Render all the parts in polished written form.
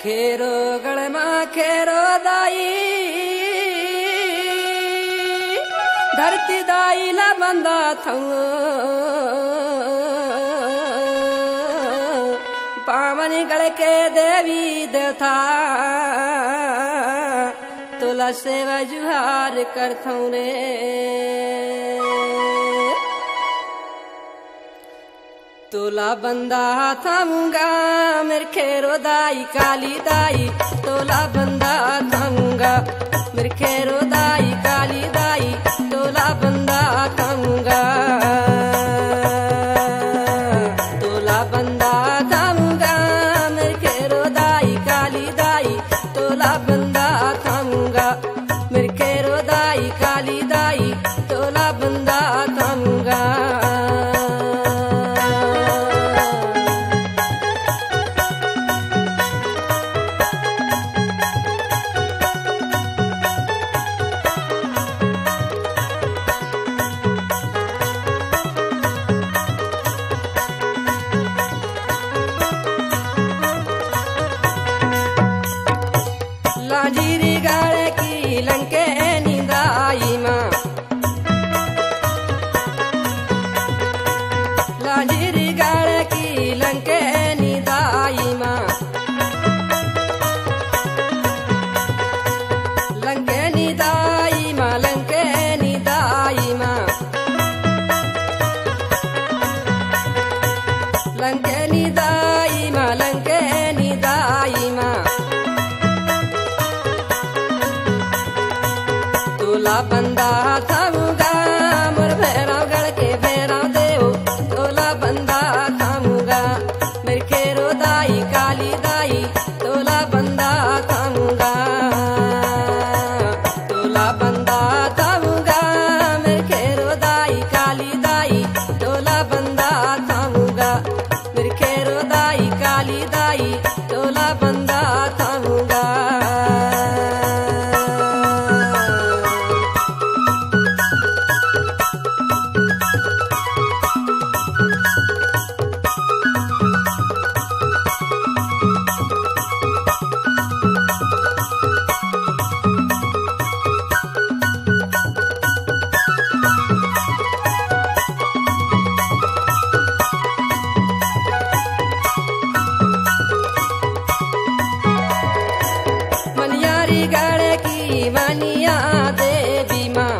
खेरो गळमा खेरो दाई धरती दाईला बंदा थऊ पावनी गळ के देवी देवता तुला सेवा जुहार करथऊ रे तोला बंदा थाऊंगा मेरे खेरो दाई काली दाई तोला बंदा थाऊंगा मेरे खेरो दाई काली दाई तोला बंदा थाऊंगा तोला बंदा थाऊंगा मेरे खेरो दाई काली दाई तोला बंदा थाऊंगा मेरे खेरो दाई काली दाई तोला बंदा थाऊंगा लांजीरी गाळे की लंके निंदाई मां लांजीरी गाळे की लंके निंदाई मां लंके निंदाई मां लंके निंदाई मां लंके निंदाई मां लंके निंदाई मां तोला बंदा थाऊंगा मोर भैरव गढ़ के भैरव देव तोला बंदा थाऊंगा मेरे खेरो दाई काली दाई तोला बंदा थाऊंगा तोला बंदा थाऊंगा मेरे खेरो दाई काली दाई तोला बंदा थाऊंगा मेरे खेरो दाई काली दाई तोला बंदा थाऊंगा मनियारी गाळे की मनिया देवी मां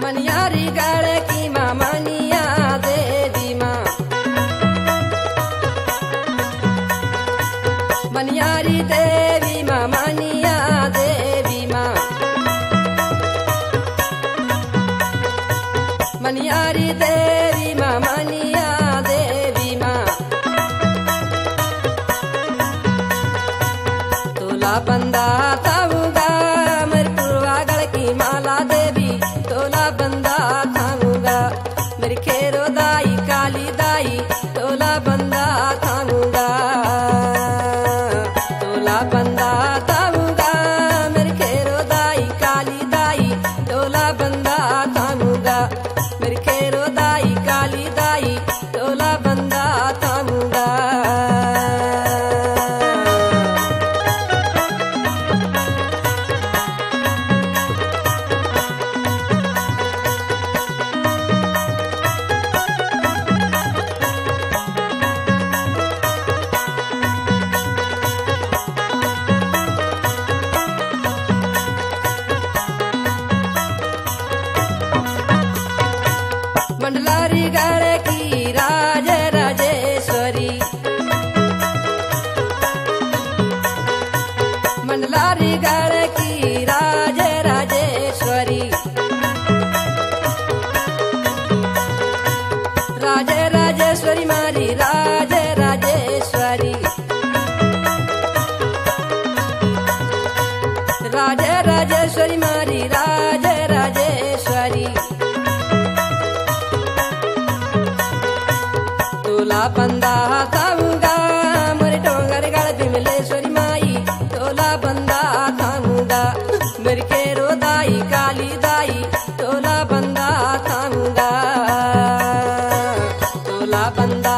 मनियारी गाळे की मां मनिया देवी मां मनियारी देवी मां मनिया देवी मां मनियारी देवी मां मनिया देवी मां तोला बंदा थाऊंगा मेरे पूर्वा गढ़ की माला देवी तोला बंदा थाऊंगा मेरे खेरो दाई काली दाई तोला बंदा थाऊंगा तोला बंदा थाऊंगा मेरे खेरो दाई काली दाई तोला बंदा थाऊंगा मेरे खेरो दाई काली दाई तोला बंदा थाऊंगा मंडलारी गाळे की राज राजेश्वरी मंडलारी गाळे की राज राजेश्वरी राज राजेश्वरी मारी राज राजेश्वरी राज राजेश्वरी मारी राज राजेश्वरी तोला बंदा थाऊंगा मोरे डोंगर गढ़ बिमलेश्वरी माई तोला बंदा थाऊंगा मेरे खेरो दाई काली दाई तोला बंदा थाऊंगा तोला बंदा